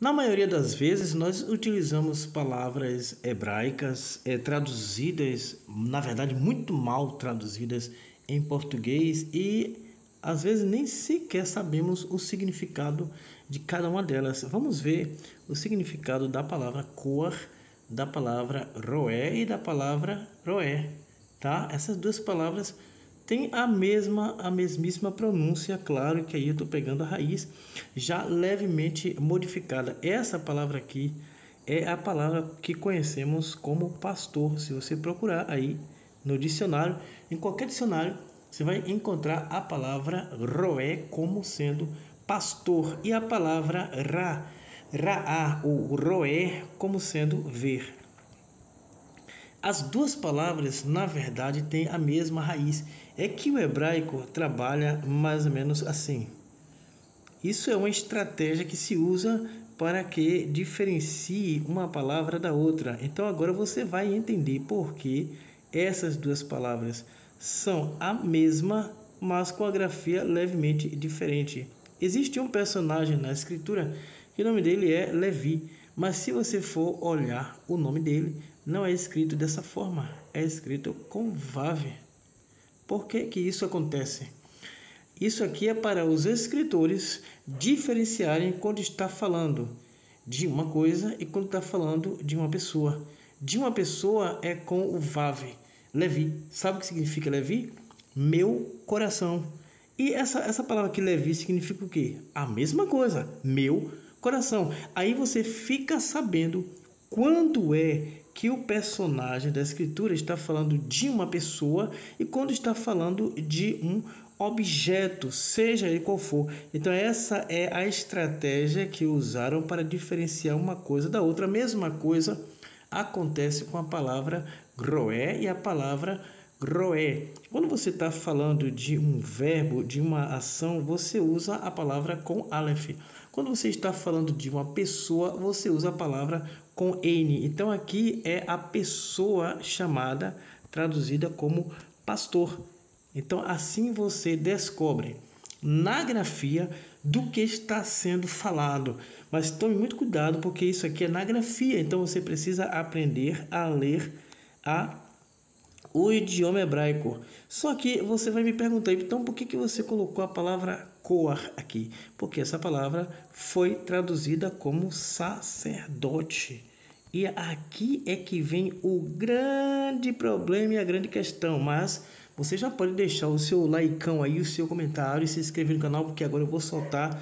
Na maioria das vezes, nós utilizamos palavras hebraicas traduzidas, na verdade, muito mal traduzidas em português e às vezes nem sequer sabemos o significado de cada uma delas. Vamos ver o significado da palavra cor, da palavra roé e da palavra roé, tá? Essas duas palavras tem a mesmíssima pronúncia, claro que aí eu estou pegando a raiz já levemente modificada. Essa palavra aqui é a palavra que conhecemos como pastor. Se você procurar aí no dicionário, em qualquer dicionário, você vai encontrar a palavra roé como sendo pastor e a palavra raá ou roé como sendo ver. As duas palavras, na verdade, têm a mesma raiz. É que o hebraico trabalha mais ou menos assim. Isso é uma estratégia que se usa para que diferencie uma palavra da outra. Então agora você vai entender por que essas duas palavras são a mesma, mas com a grafia levemente diferente. Existe um personagem na escritura que o nome dele é Levi, mas se você for olhar o nome dele, não é escrito dessa forma, é escrito com Vav. Por que que isso acontece? Isso aqui é para os escritores diferenciarem quando está falando de uma coisa e quando está falando de uma pessoa. De uma pessoa é com o Vav, Levi. Sabe o que significa Levi? Meu coração. E essa palavra aqui, Levi, significa o quê? A mesma coisa, meu coração. Aí você fica sabendo quando é que o personagem da escritura está falando de uma pessoa e quando está falando de um objeto, seja ele qual for. Então essa é a estratégia que usaram para diferenciar uma coisa da outra. A mesma coisa acontece com a palavra groé e a palavra groé. Quando você está falando de um verbo, de uma ação, você usa a palavra com aleph. Quando você está falando de uma pessoa, você usa a palavra com N. Então aqui é a pessoa chamada, traduzida como pastor. Então assim você descobre na grafia do que está sendo falado. Mas tome muito cuidado porque isso aqui é na grafia. Então você precisa aprender a ler o idioma hebraico. Só que você vai me perguntar, então por que você colocou a palavra Coar aqui? Porque essa palavra foi traduzida como sacerdote. E aqui é que vem o grande problema e a grande questão. Mas você já pode deixar o seu likeão aí, o seu comentário e se inscrever no canal, porque agora eu vou soltar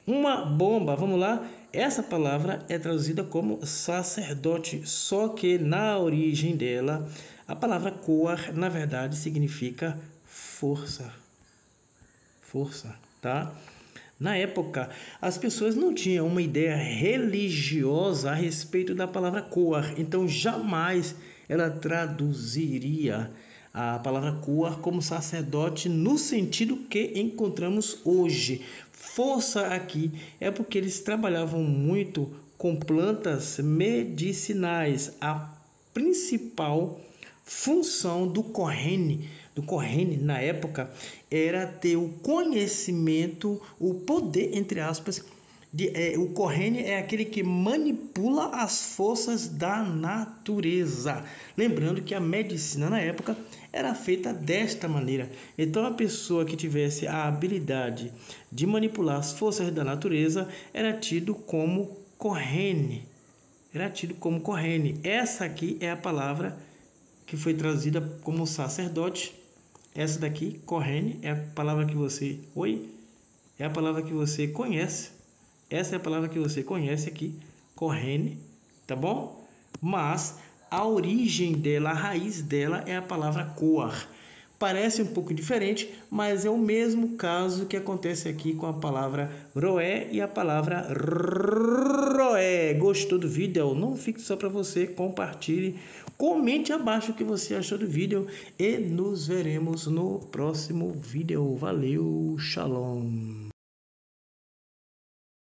uma bomba. Vamos lá? Essa palavra é traduzida como sacerdote, só que na origem dela, a palavra coar, na verdade, significa força. Força, tá? Na época, as pessoas não tinham uma ideia religiosa a respeito da palavra coar, então jamais ela traduziria a palavra coar como sacerdote no sentido que encontramos hoje. Força aqui é porque eles trabalhavam muito com plantas medicinais. A principal função do Kohen na época era ter o conhecimento, o poder, entre aspas, o Kohen é aquele que manipula as forças da natureza. Lembrando que a medicina na época era feita desta maneira. Então a pessoa que tivesse a habilidade de manipular as forças da natureza era tido como Kohen. Essa aqui é a palavra que foi traduzida como sacerdote. Essa daqui, Kohen, é a palavra que você... É a palavra que você conhece. Essa é a palavra que você conhece aqui, Kohen, tá bom? Mas a origem dela, a raiz dela é a palavra Coar. Parece um pouco diferente, mas é o mesmo caso que acontece aqui com a palavra roé e a palavra roé. Gostou do vídeo? Não fique só para você, compartilhe, comente abaixo o que você achou do vídeo e nos veremos no próximo vídeo. Valeu, shalom!